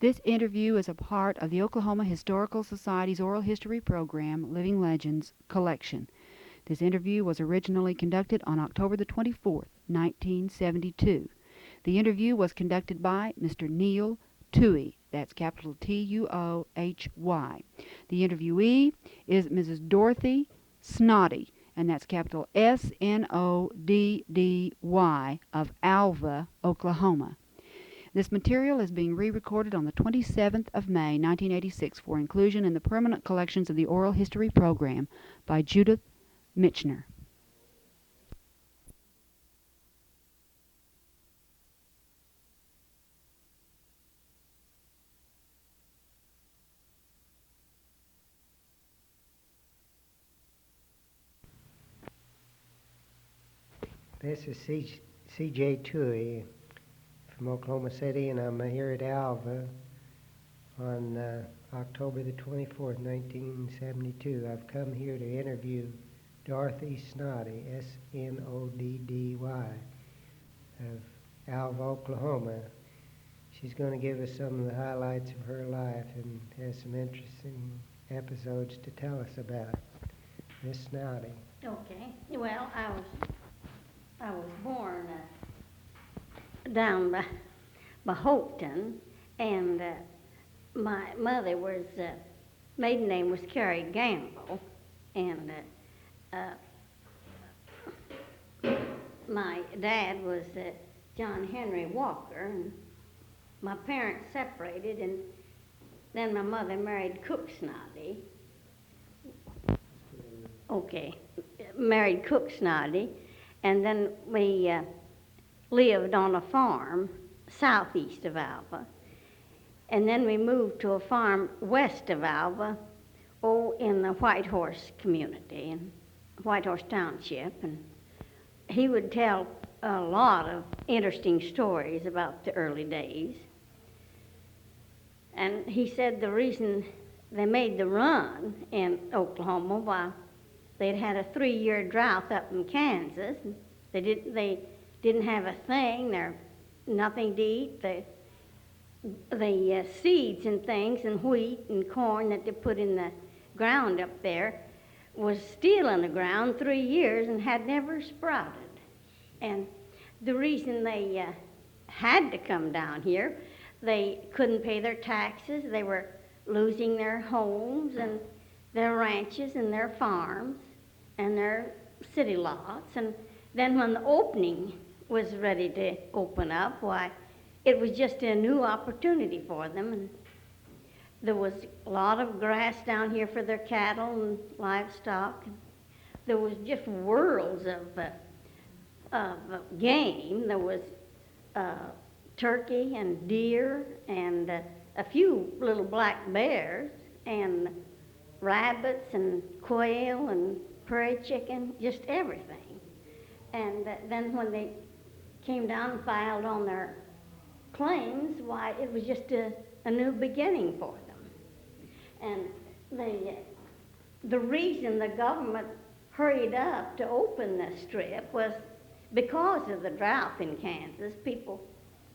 This interview is a part of the Oklahoma Historical Society's Oral History Program, Living Legends collection. This interview was originally conducted on October the 24th, 1972. The interview was conducted by Mr. Neil Tuohy, that's capital Tuohy. The interviewee is Mrs. Dorothy Snoddy, and that's capital Snoddy of Alva, Oklahoma. This material is being re-recorded on the 27th of May, 1986 for inclusion in the permanent collections of the Oral History Program by Judith Michener. This is C.J. Tuohy from Oklahoma City, and I'm here at Alva on October the 24th, 1972. I've come here to interview Dorothy Snoddy, Snoddy, of Alva, Oklahoma. She's going to give us some of the highlights of her life and has some interesting episodes to tell us about. Miss Snoddy. Okay. Well, I was born down by Hopeton, and my mother was, maiden name was Carrie Gamble, and my dad was John Henry Walker, and my parents separated, and then my mother married Cook Snoddy. Okay, married Cook Snoddy, and then we lived on a farm southeast of Alva. And then we moved to a farm west of Alva, in the White Horse community, in White Horse Township. And he would tell a lot of interesting stories about the early days. And he said the reason they made the run in Oklahoma, while they'd had a 3-year drought up in Kansas. They didn't have a thing. There, nothing to eat. The seeds and things and wheat and corn that they put in the ground up there was still in the ground 3 years and had never sprouted. And the reason they had to come down here, they couldn't pay their taxes. They were losing their homes and their ranches and their farms and their city lots. And then when the opening was ready to open up, why, it was just a new opportunity for them. And there was a lot of grass down here for their cattle and livestock. There was just worlds of game. There was turkey and deer and a few little black bears and rabbits and quail and prairie chicken, just everything. And then when they came down and filed on their claims, why, it was just a new beginning for them. And the reason the government hurried up to open the strip was because of the drought in Kansas. People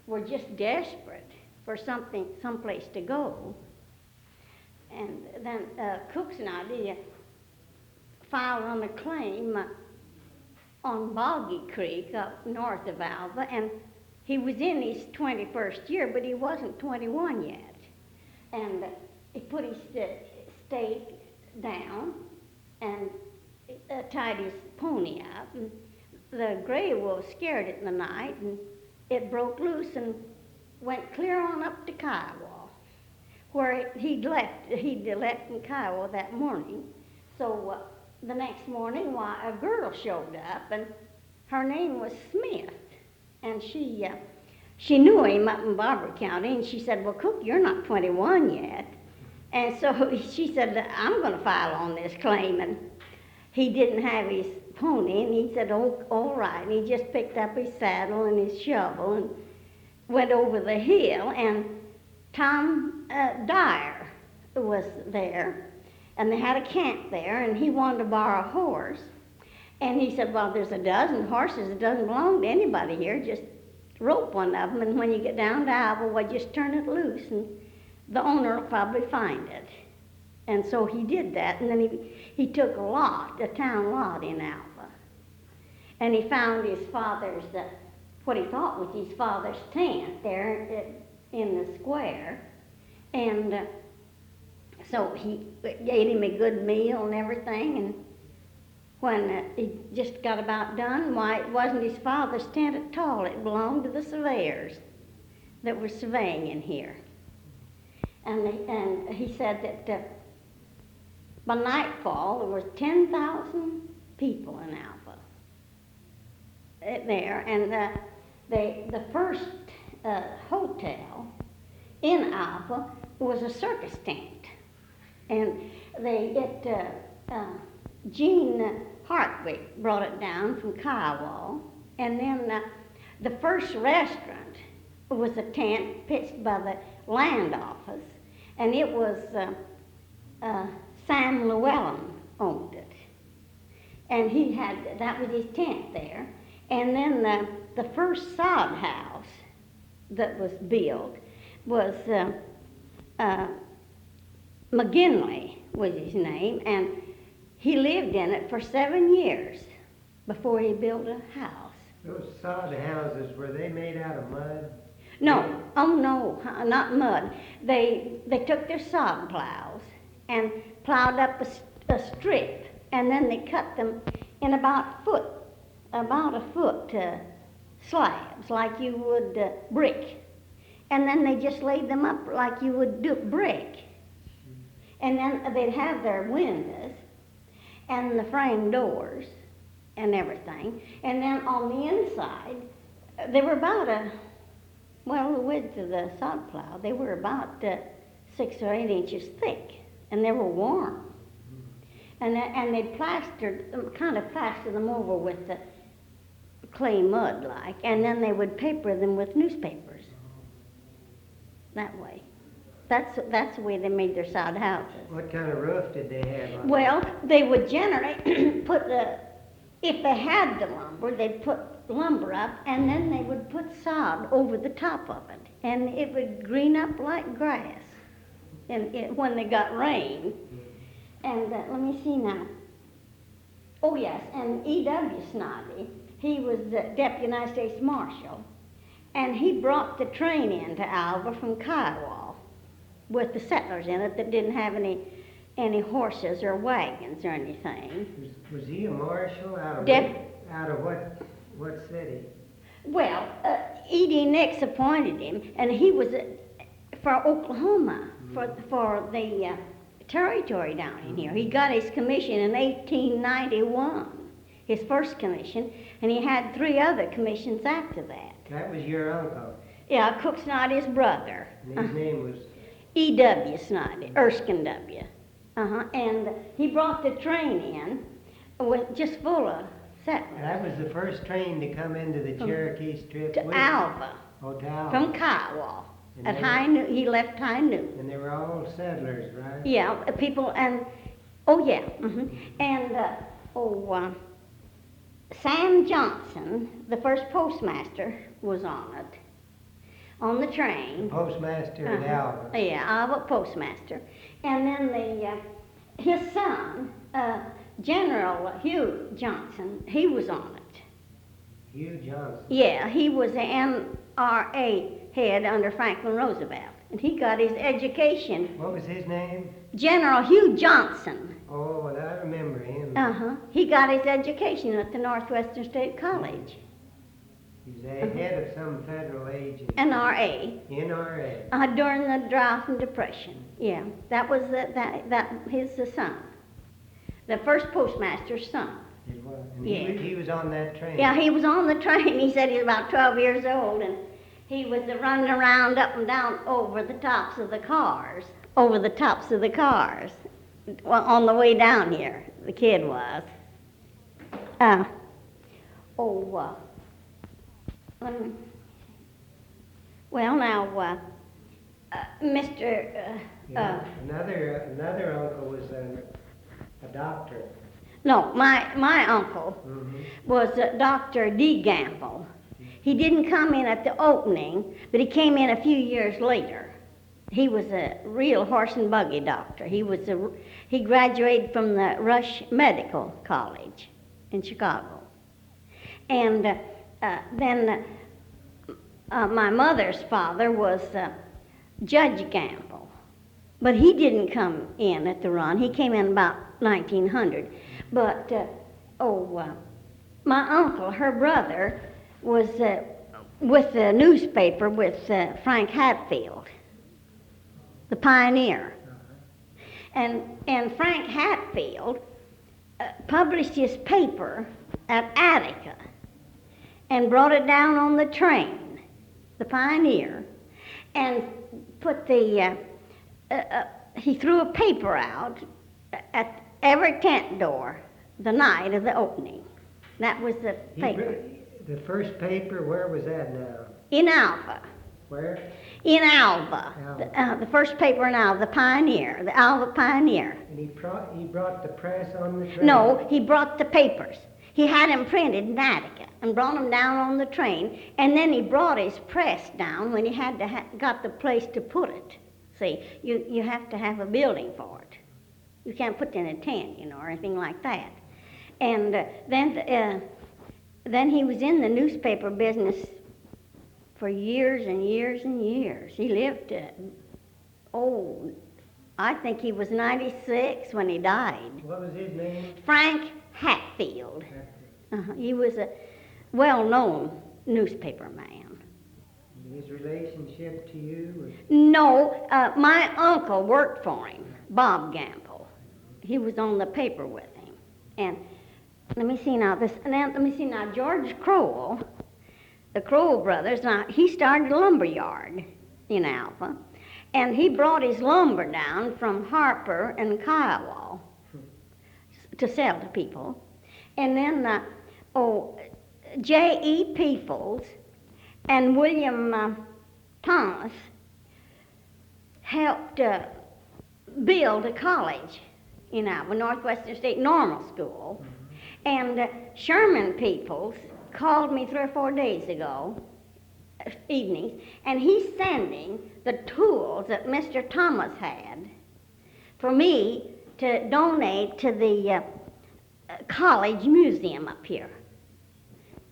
were just desperate for someplace to go. And then Cook Snoddy filed on a claim on Boggy Creek up north of Alva, and he was in his 21st year, but he wasn't 21 yet. And he put his stake down and tied his pony up, and the gray wolf scared it in the night, and it broke loose and went clear on up to Kiowa, where he'd left in Kiowa that morning. So the next morning, why, a girl showed up, and her name was Smith, and she knew him up in Barber County, and she said, well, Cook, you're not 21 yet. And so she said, I'm going to file on this claim. And he didn't have his pony, and he said, oh, all right. And he just picked up his saddle and his shovel and went over the hill, and Tom Dyer was there. And they had a camp there, and he wanted to borrow a horse. And he said, well, there's a dozen horses. It doesn't belong to anybody here. Just rope one of them, and when you get down to Alva, well, just turn it loose. And the owner will probably find it. And so he did that, and then he took a town lot in Alva, and he found his father's, what he thought was his father's tent there in the square, and so he gave him a good meal and everything, and when he just got about done, why, it wasn't his father's tent at all. It belonged to the surveyors that were surveying in here. And he said that by nightfall there was 10,000 people in Alva there, and the first hotel in Alva was a circus tent, and Gene Hartwick brought it down from Kiowa, and then the first restaurant was a tent pitched by the land office, and it was Sam Llewellyn owned it, and that was his tent there. And then the first sod house that was built was McGinley was his name, and he lived in it for 7 years before he built a house. Those sod houses, were they made out of mud? No, oh no, not mud. They took their sod plows and plowed up a strip, and then they cut them in about a foot slabs, like you would brick. And then they just laid them up like you would do brick. And then they'd have their windows and the frame doors and everything. And then on the inside, they were about the width of the sod plow, they were about 6 or 8 inches thick, and they were warm. And they'd kind of plaster them over with the clay mud like, and then they would paper them with newspapers. That way. That's the way they made their sod houses. What kind of roof did they have on Well, they would generally if they had the lumber, they'd put lumber up, and then they would put sod over the top of it, and it would green up like grass when they got rain. And let me see now. Oh yes, and E.W. Snoddy, he was the Deputy United States Marshal, and he brought the train into Alva from Kiowa with the settlers in it that didn't have any horses or wagons or anything. Was he a marshal out of what city? Well, E.D. Nix appointed him, and he was for Oklahoma, for the territory down in here. He got his commission in 1891, his first commission, and he had 3 other commissions after that. That was your uncle? Yeah, Cook Snoddy's brother. And his name was? E.W. Snoddy, Erskine W. And he brought the train in with just full of settlers. That was the first train to come into the Cherokee Strip? To Alva. Oh, to Alva. From Kiowa. At high noon, he left high noon. And they were all settlers, right? Yeah, people, and, oh yeah, and, Sam Johnson, the first postmaster, was on it, on the train. Postmaster at Alva. Yeah, Alva postmaster. And then his son, General Hugh Johnson, he was on it. Hugh Johnson? Yeah, he was the NRA head under Franklin Roosevelt, and he got his education. What was his name? General Hugh Johnson. Oh, well, I remember him. He got his education at the Northwestern State College. He was the head of some federal agency. NRA. NRA. During the drought and depression. Yeah, that was his son. The first postmaster's son. It was. And Yeah. he was on that train. Yeah, he was on the train. He said he was about 12 years old, and he was running around up and down over the tops of the cars. Well, on the way down here, the kid was. Well, now, Mr. Another uncle was a doctor. No, my uncle was Dr. D. Gamble. He didn't come in at the opening, but he came in a few years later. he was a real horse and buggy doctor. He graduated from the Rush Medical College in Chicago. And then my mother's father was Judge Gamble, but he didn't come in at the run. He came in about 1900. But my uncle, her brother, was with the newspaper with Frank Hatfield, the pioneer. And Frank Hatfield published his paper at Attica and brought it down on the train, the Pioneer, and put he threw a paper out at every tent door the night of the opening. That was the paper. The first paper, where was that now? In Alva. Where? In Alva. The first paper in Alva, the Pioneer, the Alva Pioneer. And he brought the press on the train? No, he brought the papers. He had them printed in Attica and brought them down on the train, and then he brought his press down when he had got the place to put it. See, you have to have a building for it. You can't put it in a tent, or anything like that. And then he was in the newspaper business for years and years and years. He lived, I think he was 96 when he died. What was his name? Frank Hatfield. He was a well-known newspaper man. His relationship to you was? No, my uncle worked for him, Bob Gamble. He was on the paper with him. And let me see now, George Crowell, the Crowell brothers, now he started a lumber yard in Alva, and he brought his lumber down from Harper and Kiowa to sell to people. And then, J.E. Peoples and William Thomas helped build a college in Alva, Northwestern State Normal School. And Sherman Peoples called me 3 or 4 days ago, evenings, and he's sending the tools that Mr. Thomas had for me to donate to the college museum up here.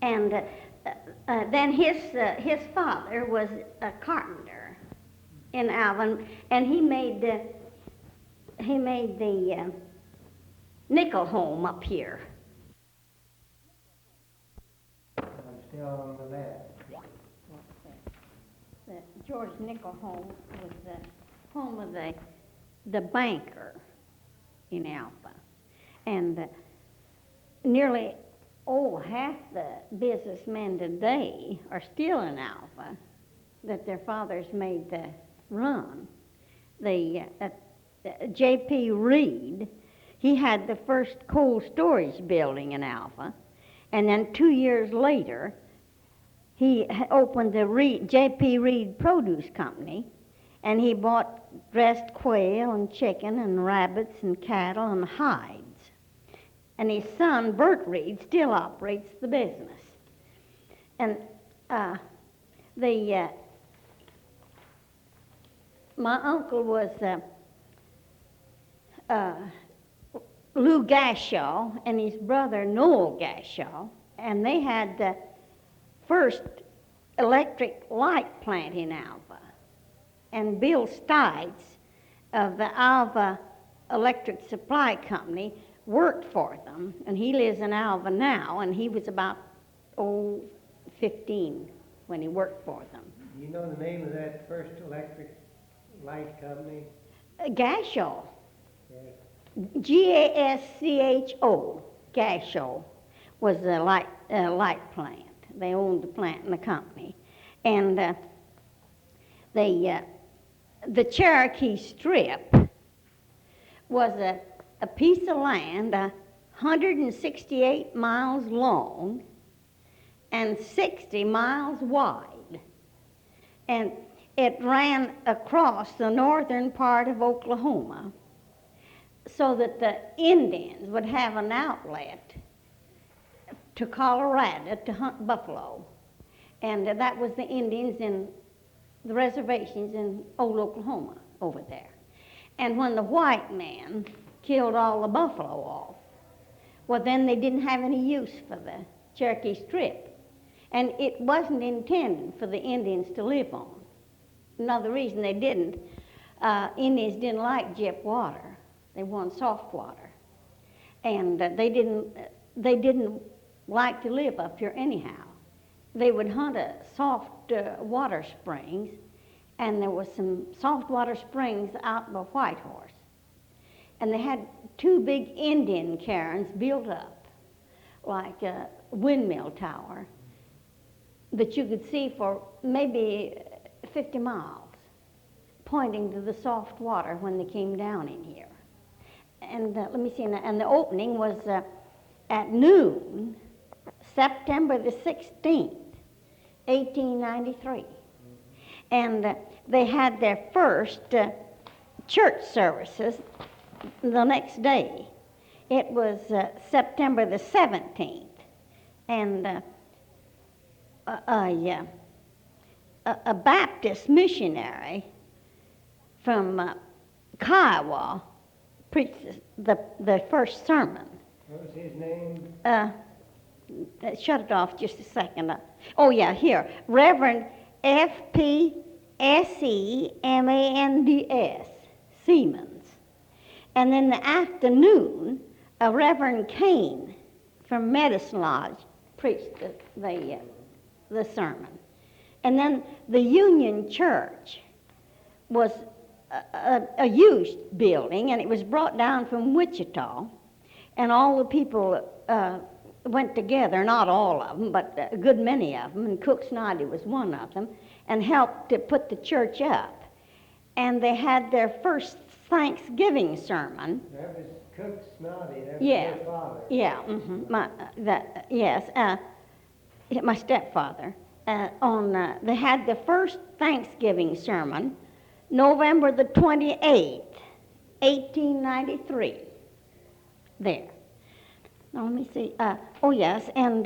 And then his father was a carpenter in Alva, and he made the nickel home up here. I'm still on the left. The George Nickel home was the home of the banker in Alva. And nearly half the businessmen today are still in Alva that their fathers made the run. J.P. Reid, he had the first cold storage building in Alva, and then 2 years later, he opened the J.P. Reid Produce Company, and he bought dressed quail and chicken and rabbits and cattle and hides. And his son, Bert Reid, still operates the business. And my uncle was Lou Gashaw and his brother Noel Gashaw, and they had the first electric light plant in Alva. And Bill Stites of the Alva Electric Supply Company worked for them, and he lives in Alva now, and he was about 15 when he worked for them. Do you know the name of that first electric light company? Gashaw. Yes. Gascho. Gashaw was the light plant. They owned the plant and the company. And the Cherokee Strip was a piece of land 168 miles long and 60 miles wide. And it ran across the northern part of Oklahoma so that the Indians would have an outlet to Colorado to hunt buffalo. And that was the Indians in the reservations in old Oklahoma over there. And when the white man killed all the buffalo off, well, then they didn't have any use for the Cherokee Strip. And it wasn't intended for the Indians to live on. Another reason they didn't, Indians didn't like jet water. They wanted soft water. And they didn't like to live up here anyhow. They would hunt a soft water springs, and there was some soft water springs out by Whitehorse. And they had two big Indian cairns built up, like a windmill tower, that you could see for maybe 50 miles, pointing to the soft water when they came down in here. And let me see, and the opening was at noon, September the 16th, 1893. And they had their first church services the next day. It was September the 17th. And a Baptist missionary from Kiowa preached the first sermon. What was his name? Shut it off just a second. Oh, yeah, here. Reverend F.P. Semands, Siemens. And in the afternoon, a Reverend Kane from Medicine Lodge preached the sermon. And then the Union Church was a used building, and it was brought down from Wichita, and all the people went together, not all of them, but a good many of them, and Cook Snoddy was one of them, and helped to put the church up. And they had their first Thanksgiving sermon. That was Cook Snoddy, that was Yeah. your father. Yeah, my stepfather. They had the first Thanksgiving sermon, November the 28th, 1893. There. Now let me see. Oh yes, and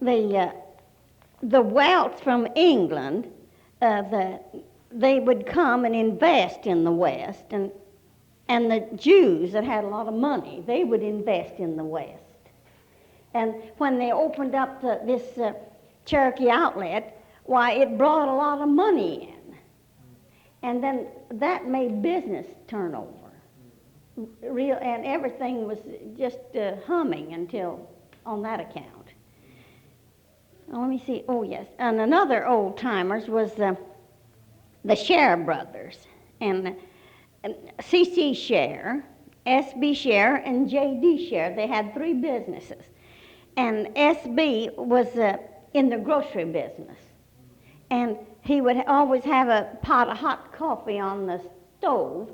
the Welts from England, they would come and invest in the West, and the Jews that had a lot of money, they would invest in the West. And when they opened up this Cherokee outlet, why, it brought a lot of money in. And then that made business turn over. And everything was just humming until on that account. Now, let me see. Oh, yes. And another old-timers was the Scher brothers. And C.C. Scher, S.B. Scher, and J.D. Scher. They had three businesses. And S.B. was in the grocery business. And he would always have a pot of hot coffee on the stove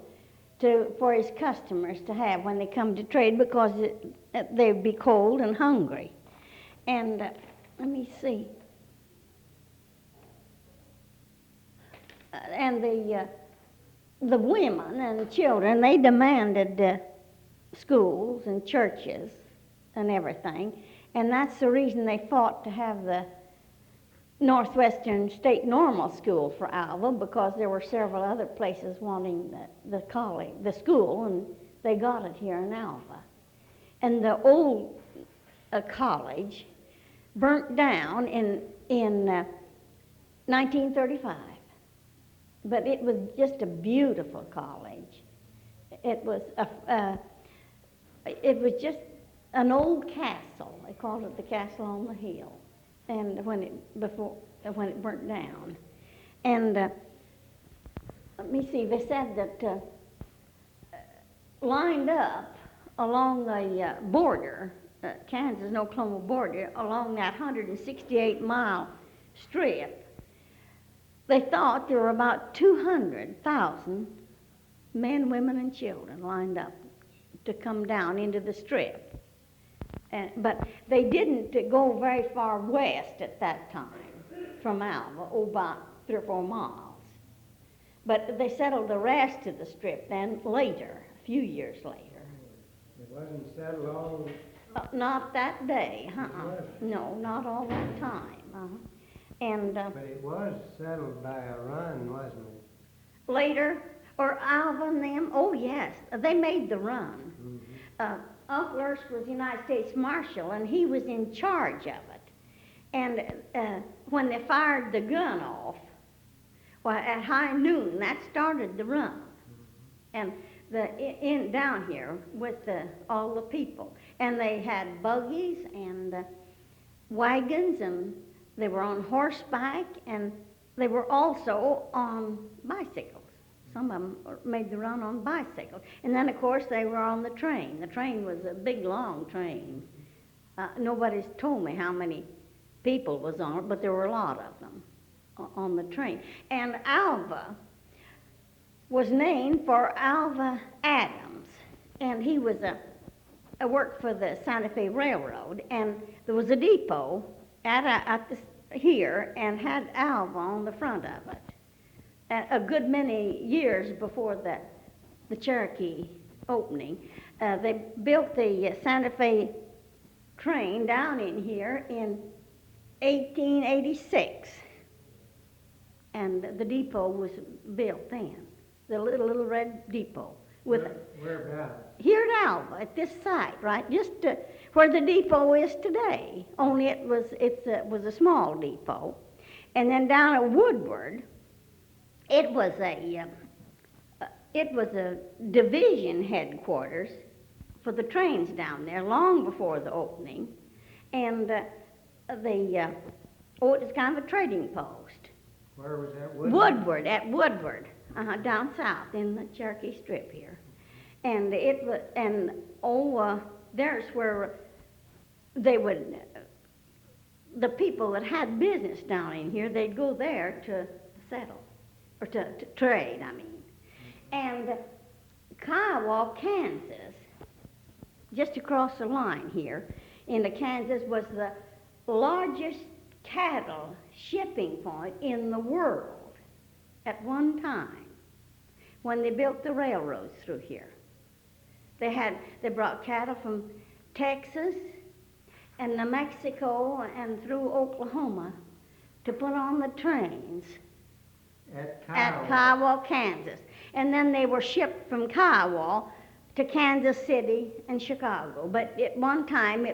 for his customers to have when they come to trade, because they'd be cold and hungry. And let me see. And the women and children, they demanded schools and churches and everything. And that's the reason they fought to have the Northwestern State Normal School for Alva, because there were several other places wanting the school, and they got it here in Alva. And the old college burnt down in 1935, but it was just a beautiful college. It was just an old castle. They called it the Castle on the Hill. And when it burnt down, and let me see. They said that lined up along the border, Kansas and Oklahoma border, along that 168-mile strip, they thought there were about 200,000 men, women, and children lined up to come down into the strip. But they didn't go very far west at that time from Alva, about 3 or 4 miles. But they settled the rest of the strip then later, a few years later. It wasn't settled all... Not that day, No, not all that time. And But it was settled by a run, wasn't it? later, or Alva and them, oh yes, they made the run. Mm-hmm. Uncle Ernst was United States Marshal, and he was in charge of it. And when they fired the gun off, well, at high noon, that started the run. And down here with all the people. And they had buggies and wagons, and they were on horseback, and they were also on bicycles. Some of them made the run on bicycles. And then, of course, they were on the train. The train was a big, long train. Nobody's told me how many people was on it, but there were a lot of them on the train. And Alva was named for Alva Adams, and he was worked for the Santa Fe Railroad, and there was a depot here, and had Alva on the front of it. A good many years before the Cherokee opening, they built the Santa Fe train down in here in 1886, and the depot was built then, the little red depot. Whereabouts? Here at Alva, at this site, right, just where the depot is today. Only it was a small depot, and then down at Woodward, it was a division headquarters for the trains down there long before the opening, and it was kind of a trading post. Where was that? Woodward, at Woodward, down south in the Cherokee Strip here. And it was, there's where they would, the people that had business down in here, they'd go there to settle, or to trade, I mean. And Kiowa, Kansas, just across the line here, into Kansas, was the largest cattle shipping point in the world at one time when they built the railroads through here. They brought cattle from Texas and New Mexico and through Oklahoma to put on the trains at Kiowa, Kansas. And then they were shipped from Kiowa to Kansas City and Chicago. But at one time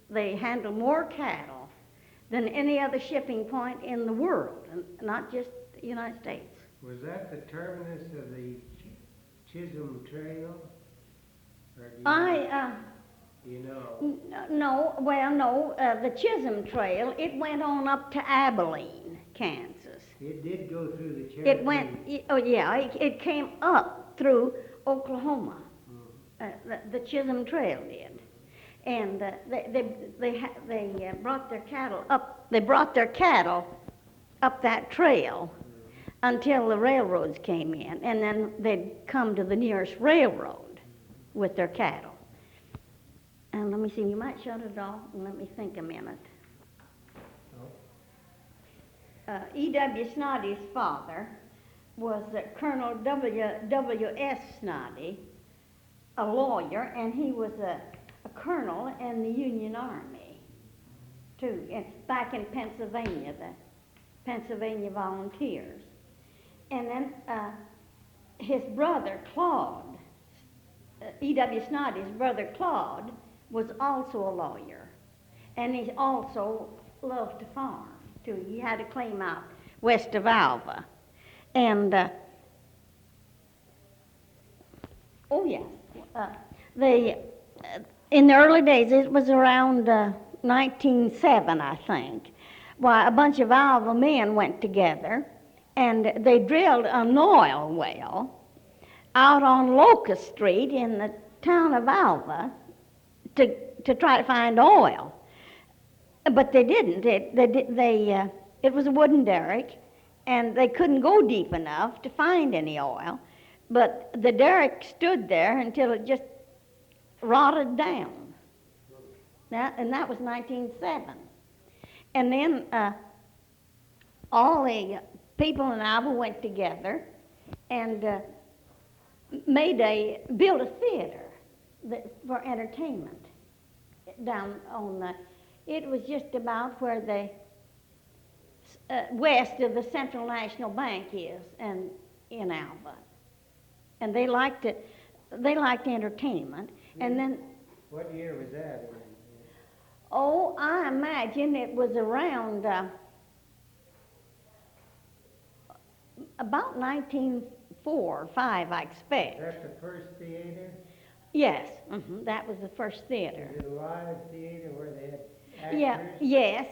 they handled more cattle than any other shipping point in the world, and not just the United States. Was that the terminus of the Chisholm Trail? Or do you know? No, the Chisholm Trail, it went on up to Abilene, Kansas. It did go through the Cherokee. It came up through Oklahoma. The Chisholm Trail did. And they brought their cattle up. They brought their cattle up that trail until the railroads came in, and then they'd come to the nearest railroad with their cattle. And let me see, you might shut it off and let me think a minute. E.W. Snoddy's father was Colonel W.S. Snoddy, a lawyer, and he was a colonel in the Union Army, too, back in Pennsylvania, the Pennsylvania Volunteers. And then his brother, Claude, E.W. Snoddy's brother, Claude, was also a lawyer. And he also loved to farm, too. He had a claim out west of Alva. And, in the early days, it was around 1907, I think. Why, a bunch of Alva men went together, and they drilled an oil well out on Locust Street in the town of Alva to try to find oil. But they didn't. It was a wooden derrick, and they couldn't go deep enough to find any oil. But the derrick stood there until it just rotted down. And that was 1907. And then all the people in Alva went together and built a theater for entertainment down on it was just about where the west of the Central National Bank is, and in Alva. And they liked it. They liked entertainment. And then, What year was that? oh, I imagine it was around about 1904 or 5, I expect. That's the first theater? Yes, that was the first theater. Is it a live theater where they had actors? Yeah, yes,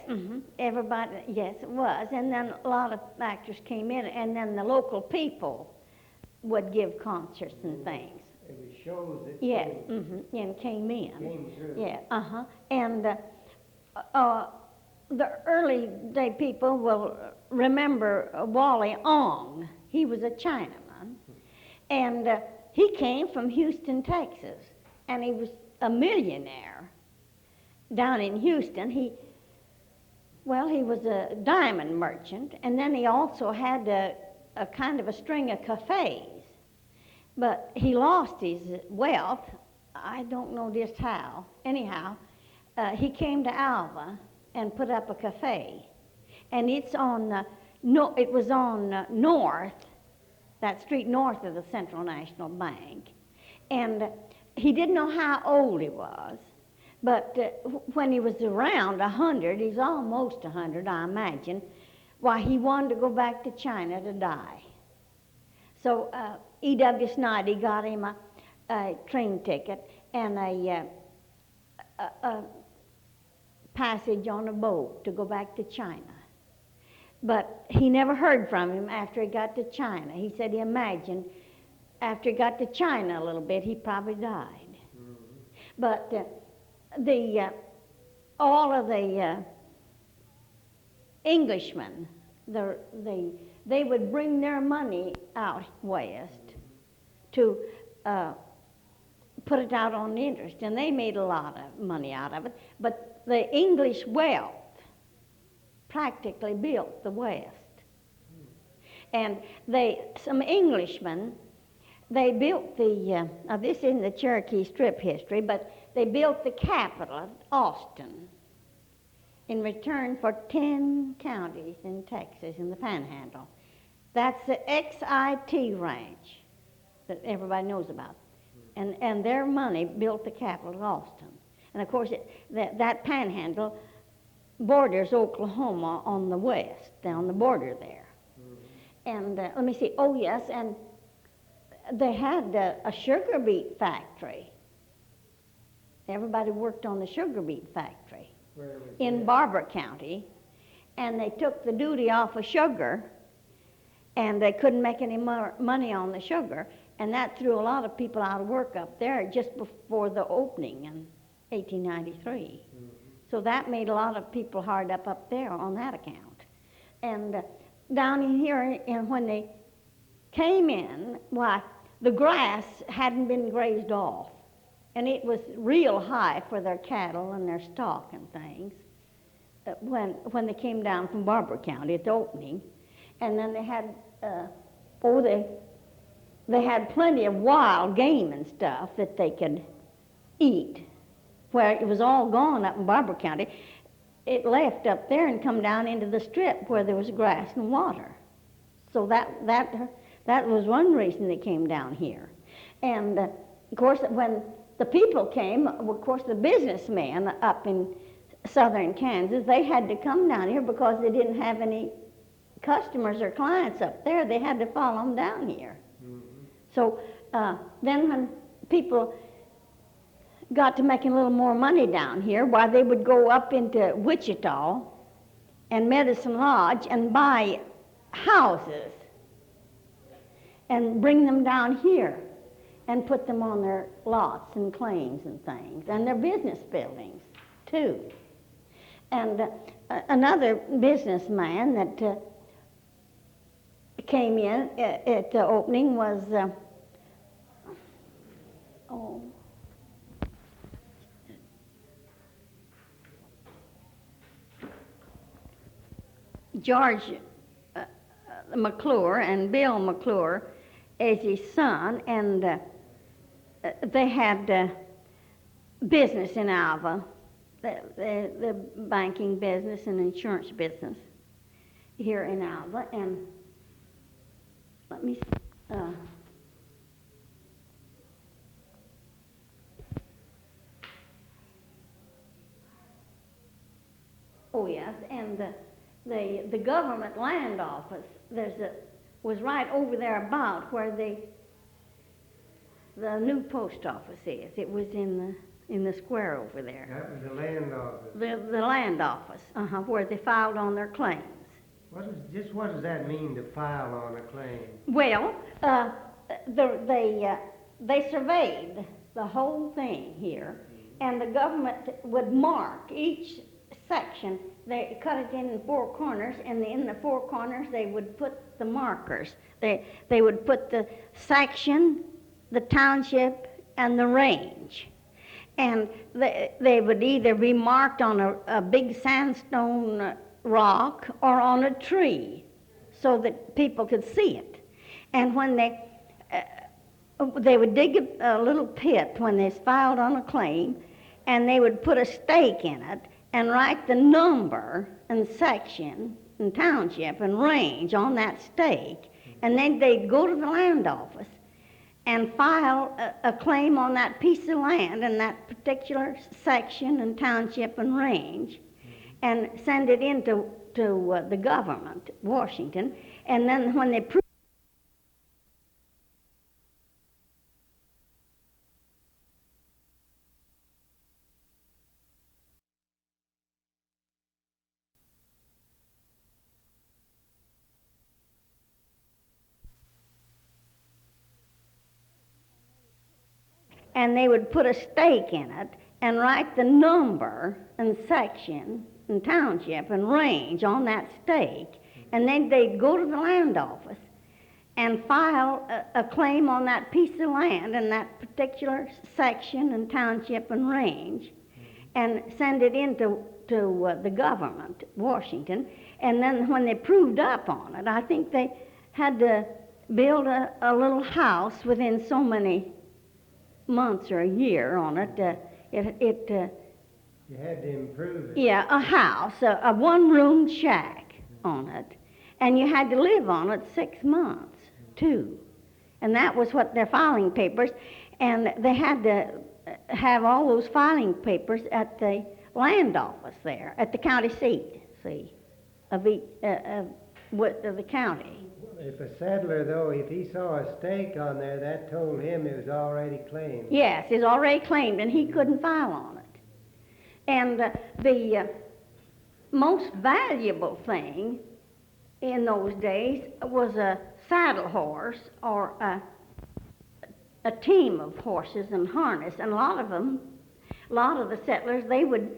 everybody, yes, it was. And then a lot of actors came in, and then the local people would give concerts and things. It was shows that Yes, and came in. came through. Yeah, And the early day people will remember Wally Ong. He was a Chinaman, and he came from Houston, Texas, and he was a millionaire down in Houston. He was a diamond merchant, and then he also had a kind of a string of cafes. But he lost his wealth. I don't know just how. Anyhow, he came to Alva and put up a cafe, and it's on it was on North, that street north of the Central National Bank, and he didn't know how old he was, but when he was around 100, he's almost 100, I imagine, why he wanted to go back to China to die. So E.W. Snoddy got him a train ticket and a passage on a boat to go back to China. But he never heard from him after he got to China. He said he imagined after he got to China a little bit, he probably died. But all of the Englishmen, they would bring their money out west to put it out on interest, and they made a lot of money out of it. But the English wealth practically built the West. And some Englishmen, they built this isn't the Cherokee Strip history, but they built the capital, Austin, in return for 10 counties in Texas, in the Panhandle. That's the XIT Ranch that everybody knows about. And their money built the capital of Austin. And of course, that Panhandle borders Oklahoma on the west, down the border there. And let me see, oh yes, and they had a sugar beet factory. Everybody worked on the sugar beet factory in Barber County, and they took the duty off of sugar, and they couldn't make any more money on the sugar, and that threw a lot of people out of work up there just before the opening in 1893. So that made a lot of people hard up there on that account. And down in here, and when they came in, why, the grass hadn't been grazed off, and it was real high for their cattle and their stock and things when they came down from Barber County at the opening. And then they had, they had plenty of wild game and stuff that they could eat, where it was all gone up in Barber County. It left up there and come down into the strip where there was grass and water. So that was one reason they came down here. And of course, when the people came, of course, the businessmen up in southern Kansas, they had to come down here because they didn't have any customers or clients up there. They had to follow them down here. So then when people got to making a little more money down here, why, they would go up into Wichita and Medicine Lodge and buy houses and bring them down here and put them on their lots and claims and things, and their business buildings too. And another businessman that came in at the opening was George Mcclure and Bill Mcclure as his son, and they had business in Alva, the banking business and insurance business. here in Alva, and let me oh yes, and the government land office was right over there about where the new post office is. It was in the square over there. That was the land office. The land office, where they filed on their claims. What does that mean, to file on a claim? Well, they surveyed the whole thing here, and the government would mark each section. They cut it in 4 corners, and in the 4 corners they would put the markers. They would put the section, the township, and the range. And they would either be marked on a big sandstone rock or on a tree so that people could see it. And when they would dig a little pit when they filed on a claim, and they would put a stake in it and write the number and section and township and range on that stake, and then they'd go to the land office and file a claim on that piece of land and that particular section and township and range, and send it into the government, Washington, and then when they proved and they would put a stake in it and write the number and section and township and range on that stake, and then they'd go to the land office and file a claim on that piece of land and that particular section and township and range, and send it into the government, Washington, and then when they proved up on it, I think they had to build a little house within so many months or a year on it. You had to improve it. Yeah, a house, a one-room shack on it, and you had to live on it 6 months, too. And that was what their filing papers, and they had to have all those filing papers at the land office there, at the county seat, see, of the county. If a settler, though, if he saw a stake on there, that told him it was already claimed. Yes, it's already claimed, and he couldn't file on it. And the most valuable thing in those days was a saddle horse or a team of horses and harness. And a lot of the settlers, they would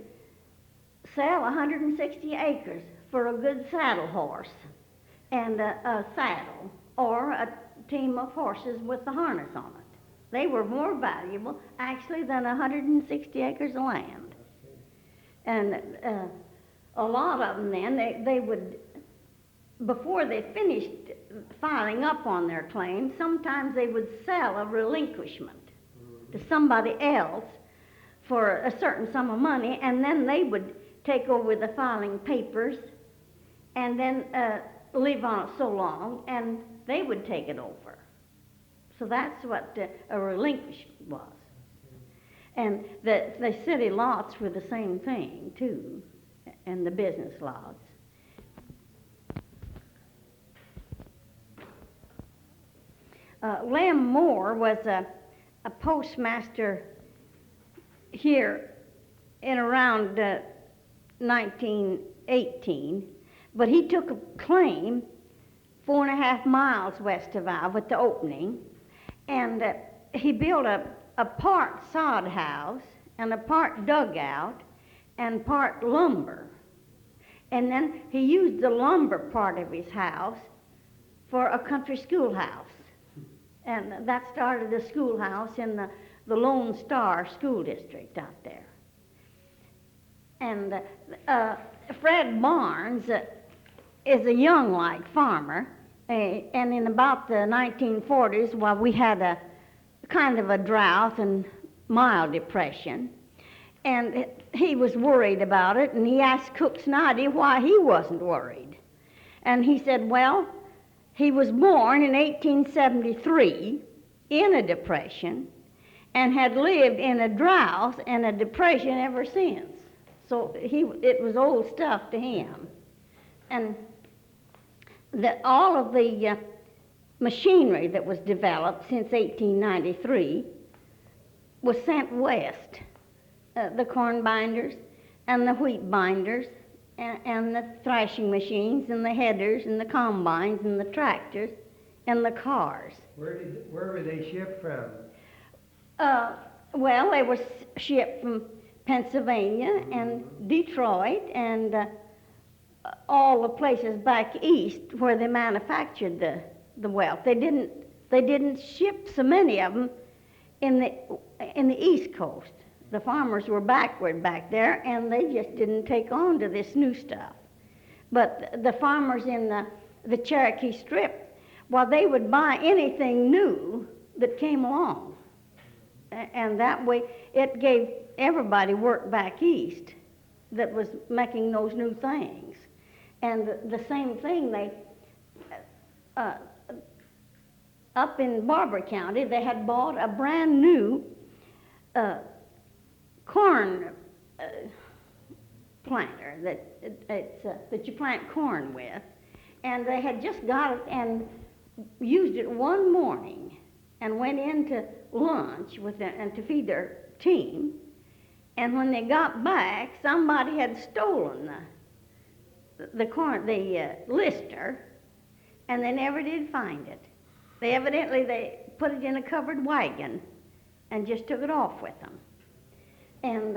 sell 160 acres for a good saddle horse and a saddle or a team of horses with the harness on it. They were more valuable, actually, than 160 acres of land. And a lot of them then, they would, before they finished filing up on their claim, sometimes they would sell a relinquishment to somebody else for a certain sum of money, and then they would take over the filing papers and then live on it so long, and they would take it over. So that's what a relinquishment was. And the city lots were the same thing, too, and the business lots. Lem Moore was a postmaster here in around 1918, but he took a claim 4.5 miles west of Alva at the opening, and he built a part sod house and a part dugout and part lumber. And then he used the lumber part of his house for a country schoolhouse. And that started a schoolhouse in the Lone Star School District out there. And Fred Barnes is a young-like farmer, and in about the 1940s, while we had a kind of a drought and mild depression, and he was worried about it, and he asked Cook Snoddy why he wasn't worried. And he said, well, he was born in 1873 in a depression and had lived in a drought and a depression ever since. So it was old stuff to him. And all of the machinery that was developed since 1893 was sent west. The corn binders and the wheat binders and the thrashing machines and the headers and the combines and the tractors and the cars. Where were they shipped from? Well, they were shipped from Pennsylvania and Detroit and all the places back east where they manufactured the wealth. They didn't ship so many of them in the East Coast. The farmers were backward back there, and they just didn't take on to this new stuff. But the farmers in the Cherokee Strip, well, they would buy anything new that came along. And that way, it gave everybody work back east that was making those new things. And the same thing, up in Barber County, they had bought a brand new corn planter that you plant corn with, and they had just got it and used it one morning and went into lunch and to feed their team, and when they got back, somebody had stolen the lister, and they never did find it. They put it in a covered wagon and just took it off with them. And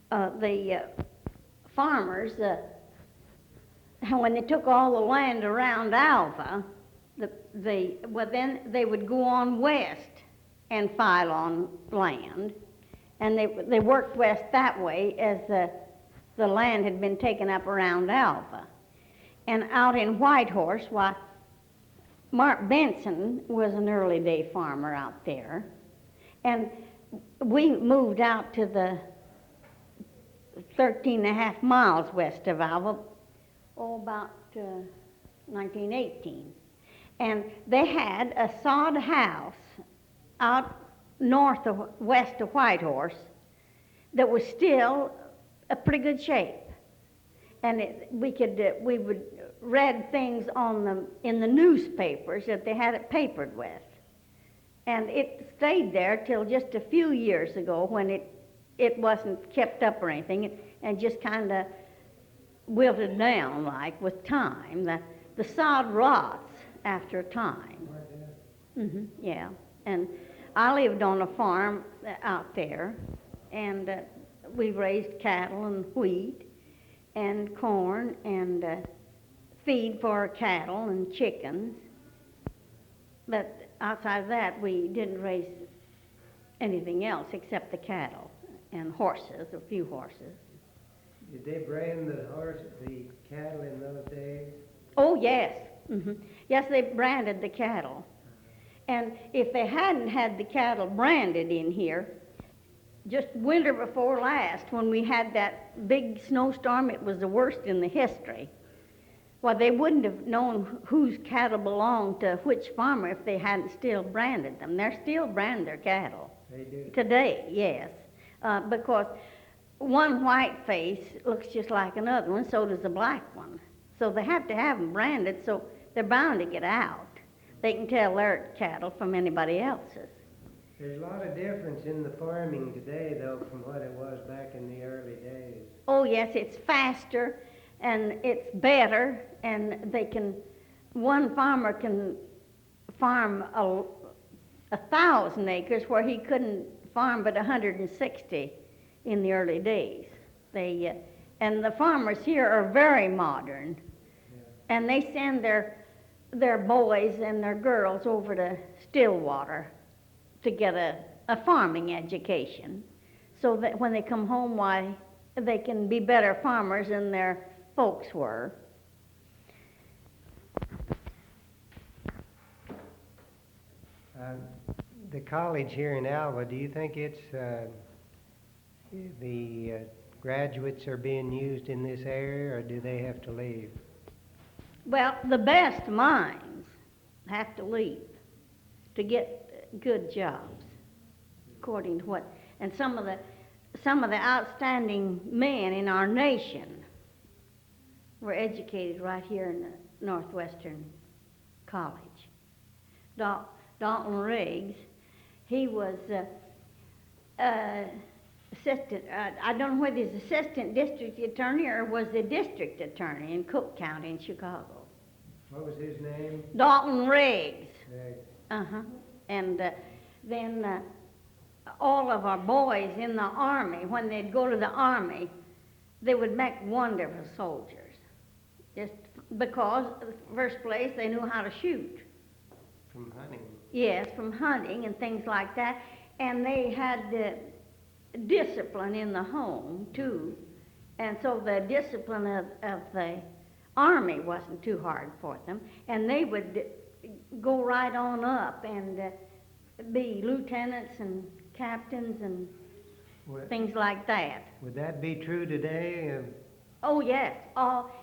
the farmers, when they took all the land around Alva, then they would go on west and file on land, and they worked west that way as the land had been taken up around Alva. And out in Whitehorse, why, Mark Benson was an early day farmer out there, and we moved out to the 13.5 miles west of Alva, about 1918. And they had a sod house out west of Whitehorse that was still a pretty good shape. And we would read things in the newspapers that they had it papered with. And it stayed there till just a few years ago when it wasn't kept up or anything and just kind of wilted down like with time. The sod rots after a time. Yeah. And I lived on a farm out there, and we raised cattle and wheat and corn and feed for our cattle and chickens. But outside of that, we didn't raise anything else except the cattle and horses, a few horses. Did they brand the cattle in those days? Oh, yes. Yes, they branded the cattle. And if they hadn't had the cattle branded in here, just winter before last, when we had that big snowstorm, it was the worst in the history. Well, they wouldn't have known whose cattle belonged to which farmer if they hadn't still branded them. They're still brand their cattle. They do? Today, yes. Because one white face looks just like another one, so does the black one. So they have to have them branded, so they're bound to get out. They can tell their cattle from anybody else's. There's a lot of difference in the farming today, though, from what it was back in the early days. Oh, yes, it's faster and it's better, and one farmer can farm 1,000 acres where he couldn't farm but 160 in the early days. And the farmers here are very modern, and they send their boys and their girls over to Stillwater to get a farming education, so that when they come home, why, they can be better farmers than their folks were. The college here in Alva, do you think it's the graduates are being used in this area, or do they have to leave? Well, the best minds have to leave to get good jobs, according to what, and some of the outstanding men in our nation were educated right here in the Northwestern College. Dalton Riggs, he was assistant, I don't know whether he's assistant district attorney or was the district attorney in Cook County in Chicago. What was his name? Dalton Riggs. Right. Uh-huh. And then all of our boys in the Army, when they'd go to the Army, they would make wonderful soldiers. Just because, in the first place, they knew how to shoot. From hunting. Yes, from hunting and things like that. And they had discipline in the home, too. And so the discipline of the Army wasn't too hard for them. And they would go right on up and be lieutenants and captains and things like that. Would that be true today? Oh, yes,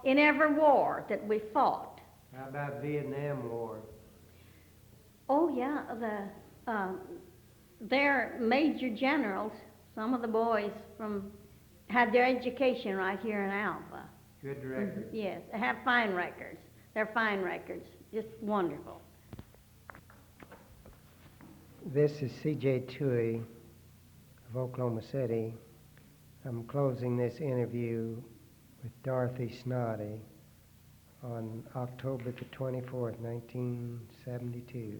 in every war that we fought. How about Vietnam War? Oh, yeah, their major generals, some of the boys had their education right here in Alva. Good record. Yes, they have fine records. They're fine records, just wonderful. This is C.J. Tuohy of Oklahoma City. I'm closing this interview with Dorothy Snoddy on October the 24th, 1972.